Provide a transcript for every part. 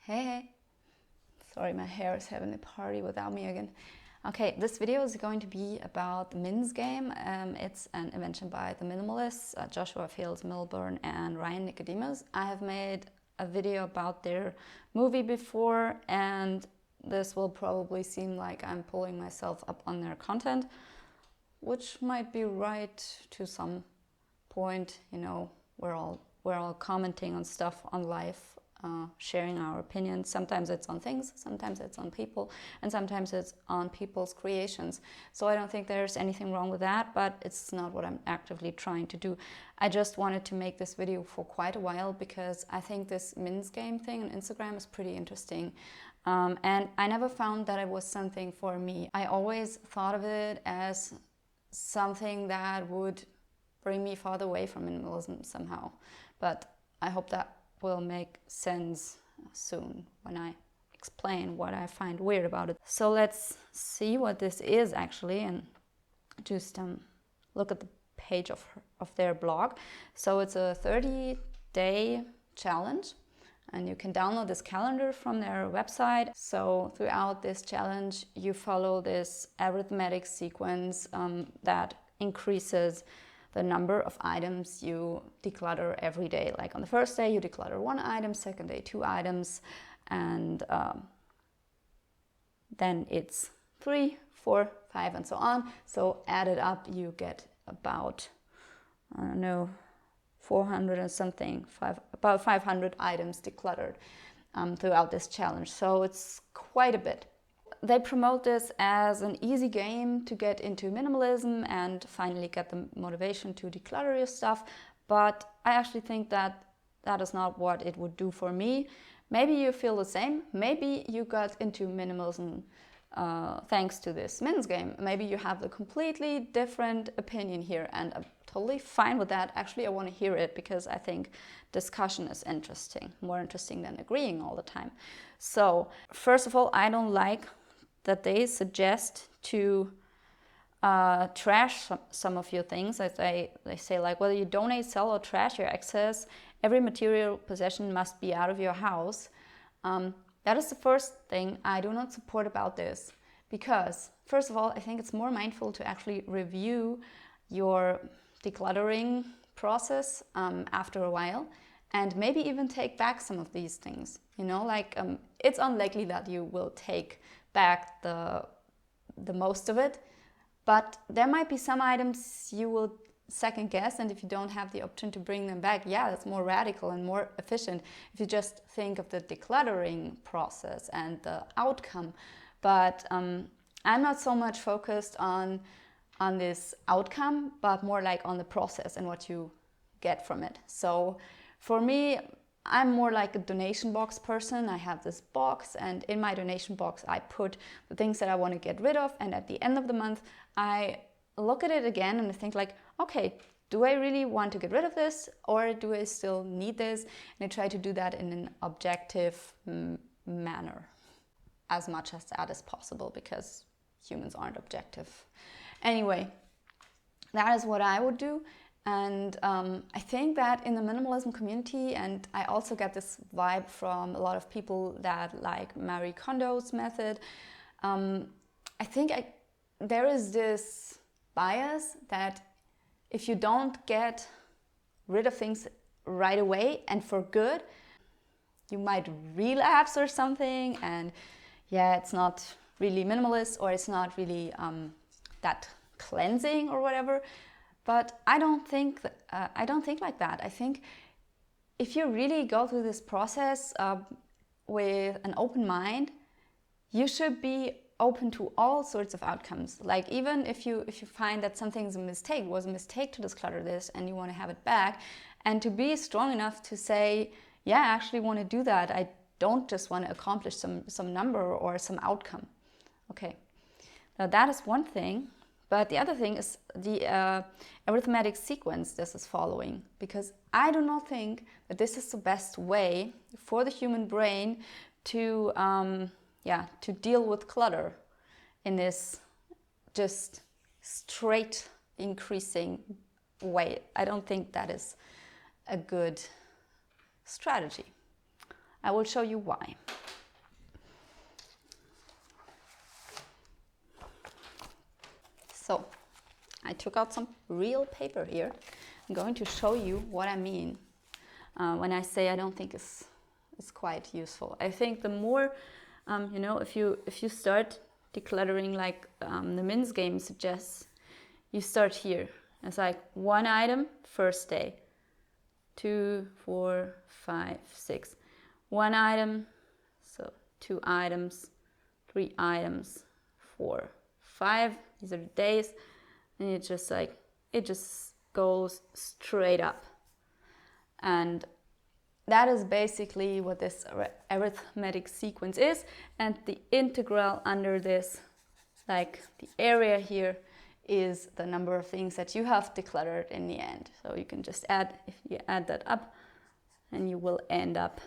Hey, sorry, my hair is having a party without me again. Okay, this video is going to be about the Min's game. It's an invention by the Minimalists, Joshua, Fields Milburn and Ryan Nicodemus. I have made a video about their movie before, and this will probably seem like I'm pulling myself up on their content, which might be right to some point. You know, we're all commenting on stuff on life, sharing our opinions. Sometimes it's on things, sometimes it's on people, and sometimes it's on people's creations. So I don't think there's anything wrong with that, but it's not what I'm actively trying to do. I just wanted to make this video for quite a while because I think this Min's game thing on Instagram is pretty interesting. And I never found that it was something for me. I always thought of it as something that would bring me farther away from minimalism somehow. But I hope that will make sense soon when I explain what I find weird about it. So let's see what this is actually, and just look at the page of their blog. So it's a 30-day challenge, and you can download this calendar from their website. So throughout this challenge you follow this arithmetic sequence that increases the number of items you declutter every day. Like on the first day you declutter 1 item, second day 2 items, and then it's 3, 4, 5 and so on. So added up you get about, I don't know, 400 and something, about 500 items decluttered throughout this challenge. So it's quite a bit. They promote this as an easy game to get into minimalism and finally get the motivation to declutter your stuff. But I actually think that that is not what it would do for me. Maybe you feel the same. Maybe you got into minimalism thanks to this Min's game. Maybe you have a completely different opinion here, and I'm totally fine with that. Actually, I want to hear it because I think discussion is interesting, more interesting than agreeing all the time. So first of all, I don't like that they suggest to trash some of your things. They say, like, whether you donate, sell or trash your excess, every material possession must be out of your house. That is the first thing I do not support about this, because first of all, I think it's more mindful to actually review your decluttering process after a while, and maybe even take back some of these things. You know, like it's unlikely that you will take back the most of it, but there might be some items you will second guess, and if you don't have the option to bring them back, yeah, that's more radical and more efficient if you just think of the decluttering process and the outcome. But I'm not so much focused on this outcome, but more like on the process and what you get from it. So for me, I'm more like a donation box person. I have this box, and in my donation box I put the things that I want to get rid of, and at the end of the month I look at it again and I think, like, okay, do I really want to get rid of this, or do I still need this? And I try to do that in an objective manner, as much as that is possible, because humans aren't objective. Anyway, that is what I would do. And I think that in the minimalism community, and I also get this vibe from a lot of people that like Marie Kondo's method, I think there is this bias that if you don't get rid of things right away and for good, you might relapse or something, and yeah, it's not really minimalist, or it's not really that cleansing or whatever. But I don't think like that. I think if you really go through this process with an open mind, you should be open to all sorts of outcomes. Like, even if you find that something's a mistake, was a mistake to declutter this, and you want to have it back, and to be strong enough to say, yeah, I actually want to do that. I don't just want to accomplish some number or some outcome. Okay, now that is one thing. But the other thing is the arithmetic sequence this is following, because I do not think that this is the best way for the human brain to deal with clutter in this just straight increasing way. I don't think that is a good strategy. I will show you why. I took out some real paper here. I'm going to show you what I mean when I say I don't think it's quite useful. I think the more, you know, if you start decluttering like the Min's game suggests, you start here. It's like 1 item, first day, 2, 4, 5, 6. 1 item, so 2 items, 3 items, 4, 5. These are the days, and it's just like, it just goes straight up. And that is basically what this arithmetic sequence is. And the integral under this, like the area here, is the number of things that you have decluttered in the end. So you can just add, if you add that up, and you will end up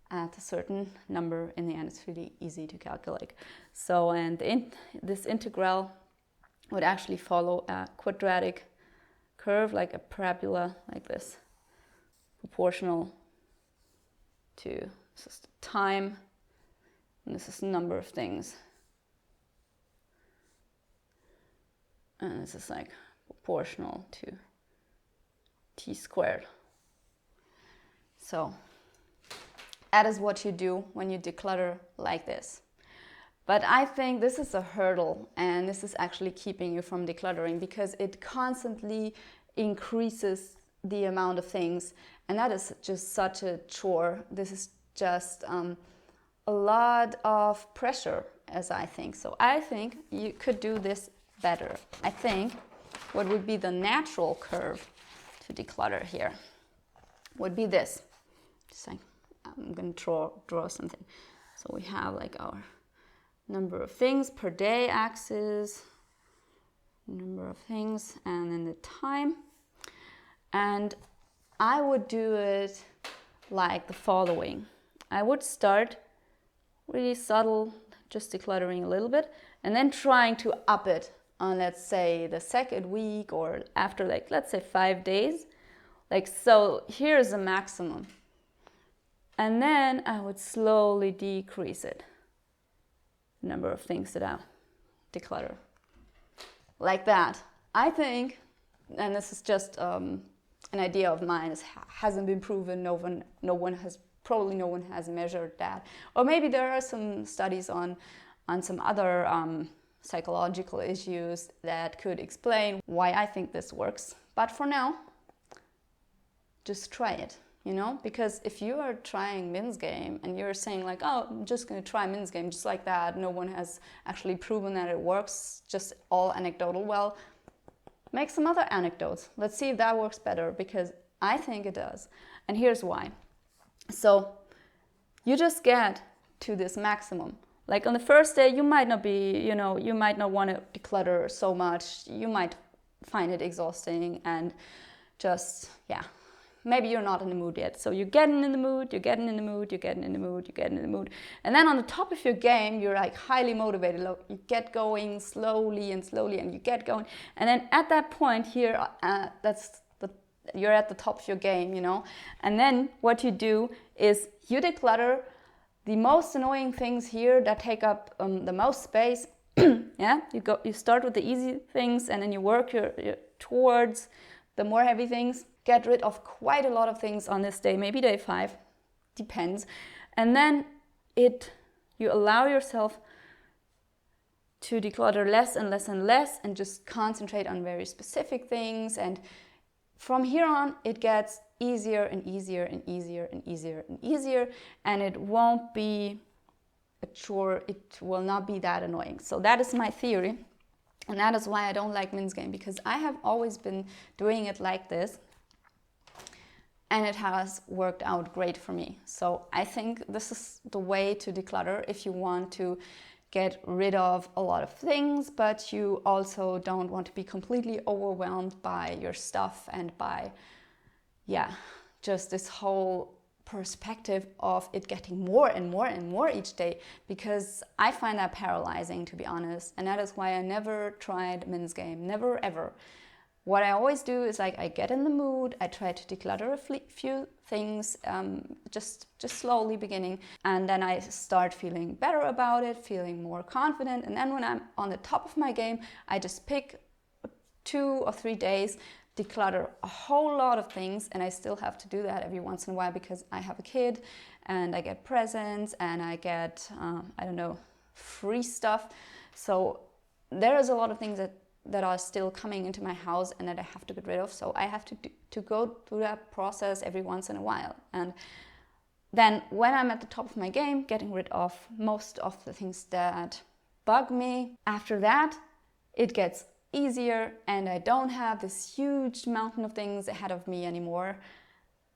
at a certain number in the end. It's really easy to calculate. So, and this integral would actually follow a quadratic curve, like a parabola, like this, proportional to, this is the time, and this is the number of things. And this is like proportional to t squared. So that is what you do when you declutter like this. But I think this is a hurdle, and this is actually keeping you from decluttering because it constantly increases the amount of things, and that is just such a chore. This is just a lot of pressure, as I think. So I think you could do this better. I think what would be the natural curve to declutter here would be this. Just like, I'm going to draw something. So we have like our number of things per day axis, number of things, and then the time. And I would do it like the following. I would start really subtle, just decluttering a little bit, and then trying to up it on, let's say, the second week, or after, like, let's say 5 days. Like, so here's the maximum. And then I would slowly decrease it, the number of things that I declutter. Like that. I think, and this is just an idea of mine, it hasn't been proven, no one has measured that. Or maybe there are some studies on some other psychological issues that could explain why I think this works. But for now, just try it, you know? Because if you are trying Min's game and you're saying like, oh, I'm just going to try Min's game just like that, no one has actually proven that it works, just all anecdotal, well, make some other anecdotes. Let's see if that works better, because I think it does. And here's why. So you just get to this maximum. Like on the first day, you might not be, you know, you might not want to declutter so much. You might find it exhausting and just, yeah, maybe you're not in the mood yet. So you're getting in the mood, you're getting in the mood, you're getting in the mood, you're getting in the mood. And then on the top of your game, you're like highly motivated. You get going slowly, and you get going. And then at that point here, you're at the top of your game, you know. And then what you do is you declutter the most annoying things here that take up the most space. Yeah, you start with the easy things, and then you work your towards the more heavy things. Get rid of quite a lot of things on this day, maybe day 5, depends. And then you allow yourself to declutter less and less and less, and just concentrate on very specific things. And from here on, it gets easier and easier and easier and easier and easier, and it won't be a chore. It will not be that annoying. So that is my theory, and that is why I don't like Min's game, because I have always been doing it like this, and it has worked out great for me. So I think this is the way to declutter if you want to get rid of a lot of things, but you also don't want to be completely overwhelmed by your stuff and by, yeah, just this whole perspective of it getting more and more and more each day, because I find that paralyzing, to be honest. And that is why I never tried Min's game, never ever. What I always do is, like, I get in the mood, I try to declutter a few things, just slowly beginning, and then I start feeling better about it, feeling more confident, and then when I'm on the top of my game, I just pick a 2 or 3 days, declutter a whole lot of things, and I still have to do that every once in a while because I have a kid and I get presents and I get, I don't know, free stuff. So there is a lot of things that are still coming into my house and that I have to get rid of. So I have to go through that process every once in a while. And then when I'm at the top of my game, getting rid of most of the things that bug me, after that, it gets easier and I don't have this huge mountain of things ahead of me anymore.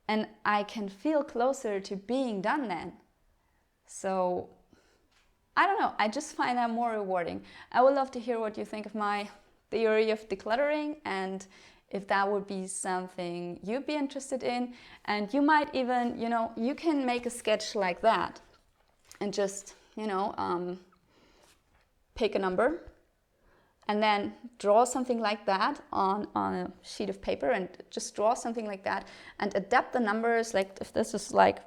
And I can feel closer to being done then. So I don't know, I just find that more rewarding. I would love to hear what you think of my theory of decluttering and if that would be something you'd be interested in. And you might even, you know, you can make a sketch like that and just, you know, pick a number and then draw something like that on a sheet of paper and just draw something like that and adapt the numbers. Like if this is like,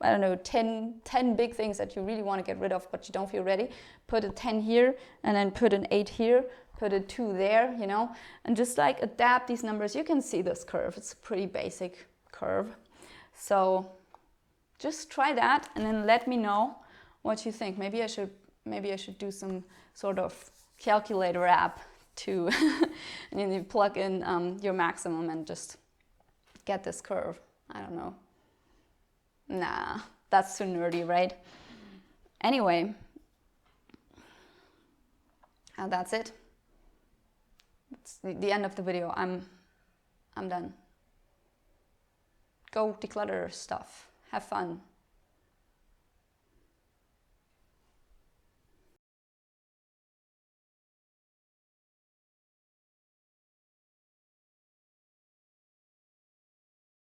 I don't know, 10 big things that you really want to get rid of but you don't feel ready, put a 10 here and then put an 8 here, put a 2 there, you know, and just like adapt these numbers. You can see this curve, it's a pretty basic curve. So just try that and then let me know what you think. Maybe I should do some sort of calculator app to and then you plug in your maximum and just get this curve. I don't know. Nah, that's too nerdy, right? Anyway, and that's it. It's the end of the video. I'm done. Go declutter stuff. Have fun.